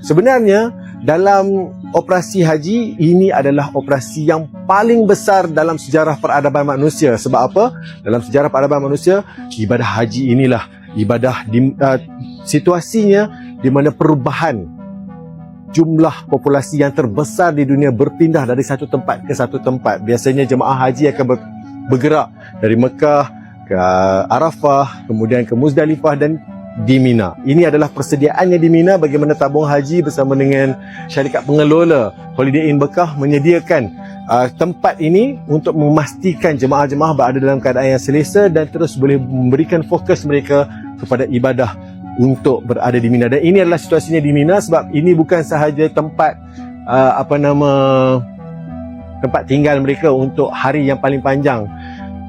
Sebenarnya dalam operasi haji ini adalah operasi yang paling besar dalam sejarah peradaban manusia. Sebab apa? Dalam sejarah peradaban manusia, ibadah haji inilah ibadah situasinya di mana perubahan jumlah populasi yang terbesar di dunia berpindah dari satu tempat ke satu tempat. Biasanya jemaah haji akan bergerak dari Mekah ke Arafah, kemudian ke Muzdalifah dan di Mina. Ini adalah persediaannya di Mina bagaimana tabung haji bersama dengan syarikat pengelola Holiday Inn Bekah menyediakan tempat ini untuk memastikan jemaah-jemaah berada dalam keadaan yang selesa dan terus boleh memberikan fokus mereka kepada ibadah untuk berada di Mina. Dan ini adalah situasinya di Mina sebab ini bukan sahaja tempat tempat tinggal mereka untuk hari yang paling panjang.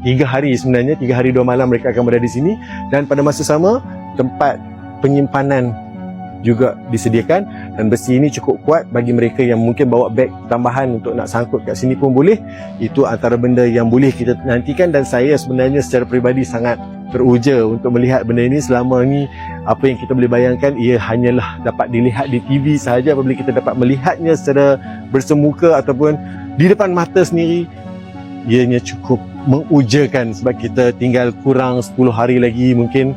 3 hari sebenarnya, 3 hari 2 malam mereka akan berada di sini, dan pada masa sama tempat penyimpanan juga disediakan, dan besi ini cukup kuat bagi mereka yang mungkin bawa beg tambahan untuk nak sangkut kat sini pun boleh. Itu antara benda yang boleh kita nantikan, dan saya sebenarnya secara peribadi sangat teruja untuk melihat benda ini. Selama ni apa yang kita boleh bayangkan ia hanyalah dapat dilihat di TV sahaja. Apabila kita dapat melihatnya secara bersemuka ataupun di depan mata sendiri, ianya cukup mengujakan sebab kita tinggal kurang 10 hari lagi mungkin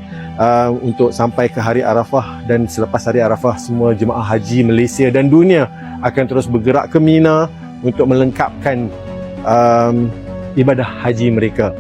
untuk sampai ke hari Arafah, dan selepas hari Arafah semua jemaah haji Malaysia dan dunia akan terus bergerak ke Mina untuk melengkapkan ibadah haji mereka.